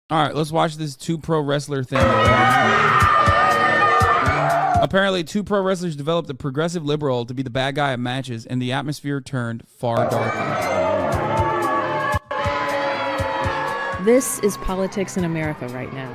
All right, let's watch this two pro wrestler thing. Apparently, two pro wrestlers developed a progressive liberal to be the bad guy at matches, and the atmosphere turned far darker. This is politics in America right now.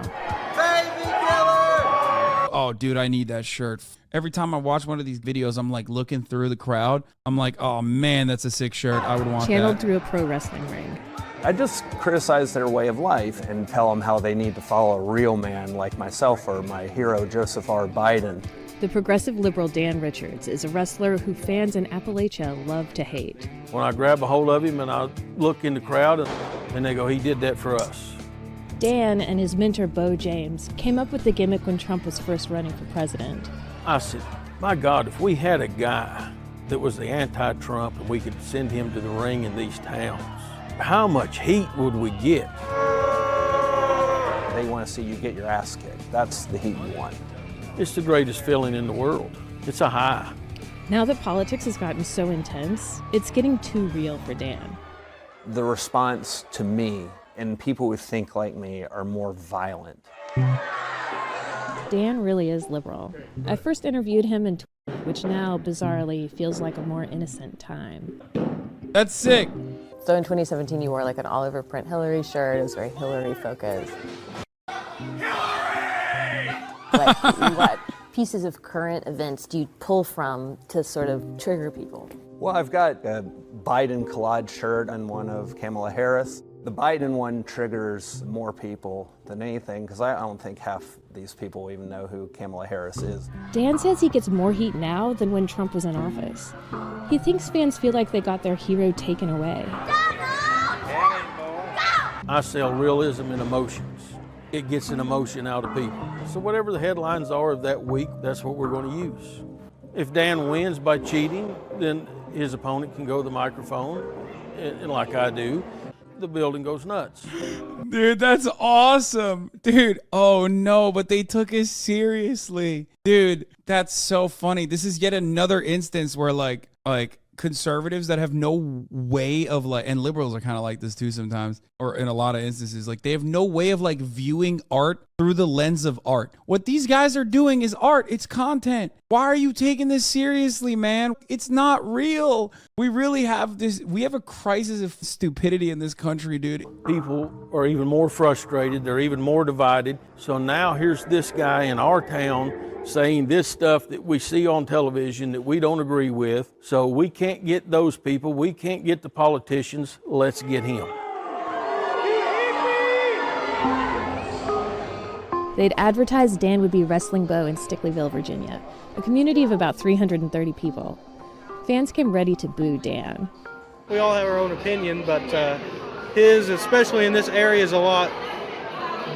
Baby killer! Oh, dude, I need that shirt. Every time I watch one of these videos, I'm like looking through the crowd. I'm like, oh man, that's a sick shirt. I would want Channeled that. through a pro wrestling ring. I just criticize their way of life and tell them how they need to follow a real man like myself or my hero Joseph R. Biden. The progressive liberal Dan Richards is a wrestler who fans in Appalachia love to hate. When I grab a hold of him and I look in the crowd and they go, he did that for us. Dan and his mentor Bo James came up with the gimmick when Trump was first running for president. I said, my God, if we had a guy that was the anti-Trump and we could send him to the ring in these towns, how much heat would we get? They want to see you get your ass kicked. That's the heat you want. It's the greatest feeling in the world. It's a high. Now that politics has gotten so intense, it's getting too real for Dan. The response to me and people who think like me are more violent. Dan really is liberal. I first interviewed him in Twitter, which now, bizarrely, feels like a more innocent time. That's sick. So in 2017, you wore like an all-over print Hillary shirt. It was very Hillary focused. Hillary! Like, what pieces of current events do you pull from to sort of trigger people? Well, I've got a Biden collage shirt and one of Kamala Harris. The Biden one triggers more people than anything because I don't think half these people even know who Kamala Harris is. Dan says he gets more heat now than when Trump was in office. He thinks fans feel like they got their hero taken away. I sell realism and emotions. It gets an emotion out of people. So whatever the headlines are of that week, that's what we're going to use. If Dan wins by cheating, then his opponent can go to the microphone, and like I do, the building goes nuts. Dude, that's awesome. Dude, oh no, but they took it seriously. Dude, that's so funny. This is yet another instance where like conservatives that have no way of like, and liberals are kind of like this too sometimes, or in a lot of instances, like they have no way of like viewing art through the lens of art. What these guys are doing is art. It's content. Why are you taking this seriously, man? It's not real. We really have this, we have a crisis of stupidity in this country, dude. People are even more frustrated. They're even more divided. So now here's this guy in our town saying this stuff that we see on television that we don't agree with. So we can't get those people. We can't get the politicians. Let's get him. They'd advertised Dan would be wrestling Bo in Stickleyville, Virginia, a community of about 330 people. Fans came ready to boo Dan. We all have our own opinion, but his, especially in this area, is a lot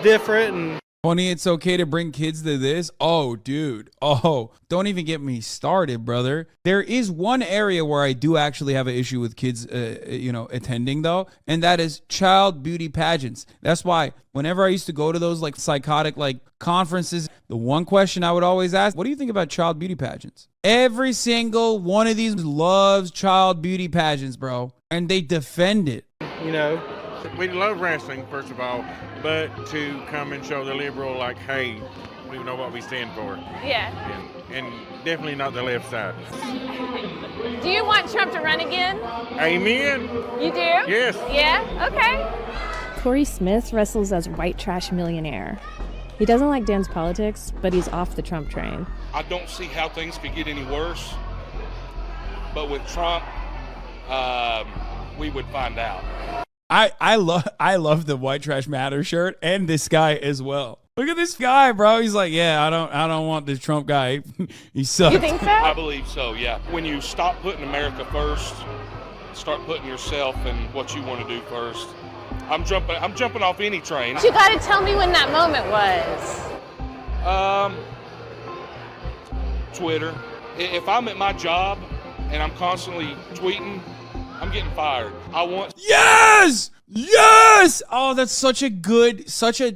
different. And Funny, it's okay to bring kids to this. Oh, dude. Oh, don't even get me started, brother. There is one area where I do actually have an issue with kids, attending though, and that is child beauty pageants. That's why whenever I used to go to those like psychotic like conferences, the one question I would always ask, what do you think about child beauty pageants? Every single one of these loves child beauty pageants, bro, and they defend it. you know, We love wrestling, first of all, but to come and show the liberal, like, hey, we know what we stand for. Yeah. And definitely not the left side. Do you want Trump to run again? Amen. You do? Yes. Yeah? Okay. Corey Smith wrestles as White Trash Millionaire. He doesn't like Dan's politics, but he's off the Trump train. I don't see how things could get any worse, but with Trump, we would find out. I love the White Trash Matter shirt and this guy as well. Look at this guy, bro. He's like, yeah, I don't want this Trump guy. He sucks. You think so? I believe so, yeah. When you stop putting America first, start putting yourself and what you want to do first. I'm jumping off any train. But you got to tell me when that moment was. Twitter. If I'm at my job and I'm constantly tweeting, I'm getting fired. Yes! Yes! Oh, that's such a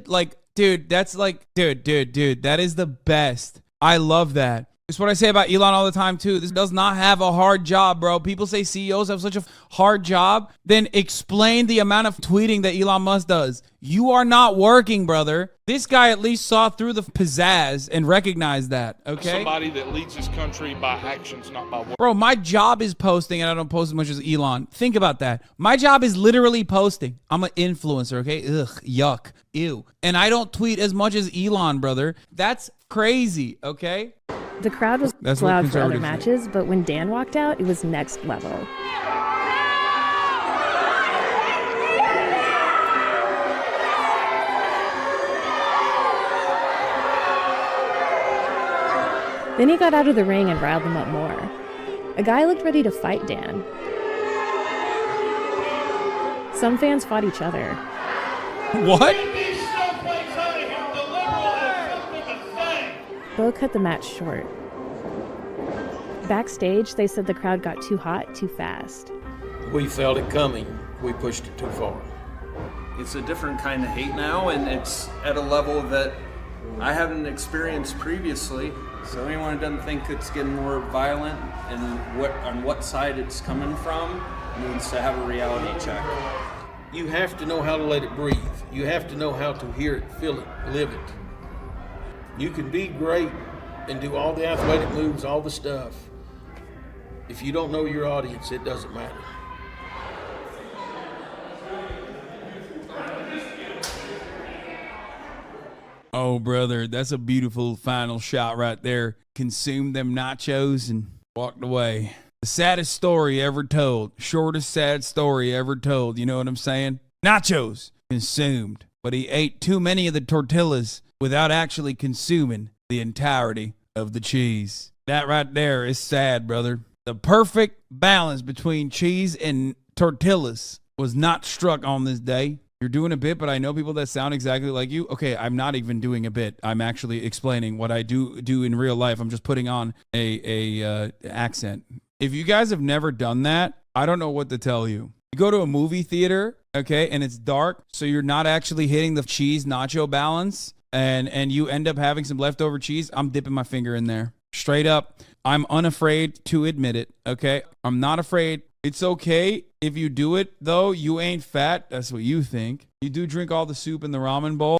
like, dude, that's like, dude, that is the best. I love that. It's what I say about Elon all the time too. This does not have a hard job, bro. People say CEOs have such a hard job. Then explain the amount of tweeting that Elon Musk does. You are not working, brother. This guy at least saw through the pizzazz and recognized that, okay? Somebody that leads this country by actions, not by words. Bro, my job is posting, and I don't post as much as Elon. Think about that. My job is literally posting. I'm an influencer, okay? Ugh, yuck, ew. And I don't tweet as much as Elon, brother. That's crazy, okay? The crowd was That's what loud for other conservatives do. matches, but when Dan walked out, it was next level. Then he got out of the ring and riled them up more. A guy looked ready to fight Dan. Some fans fought each other. What? Bo cut the match short. Backstage, they said the crowd got too hot too fast. We felt it coming. We pushed it too far. It's a different kind of hate now, and it's at a level that I haven't experienced previously. So anyone who doesn't think it's getting more violent and on what side it's coming from needs to have a reality check. You have to know how to let it breathe. You have to know how to hear it, feel it, live it. You can be great and do all the athletic moves, all the stuff. If you don't know your audience, it doesn't matter. Oh, brother, that's a beautiful final shot right there. Consumed them nachos and walked away. The saddest story ever told. Shortest sad story ever told. You know what I'm saying? Nachos consumed. But he ate too many of the tortillas without actually consuming the entirety of the cheese. That right there is sad, brother. The perfect balance between cheese and tortillas was not struck on this day. You're doing a bit, but I know people that sound exactly like you. Okay, I'm not even doing a bit. I'm actually explaining what I do in real life. I'm just putting on a accent. If you guys have never done that, I don't know what to tell you. You go to a movie theater, okay, and it's dark, so you're not actually hitting the cheese nacho balance, and you end up having some leftover cheese. I'm dipping my finger in there. Straight up. I'm unafraid to admit it, okay? I'm not afraid. It's okay if you do it, though. You ain't fat. That's what you think. You do drink all the soup in the ramen bowl.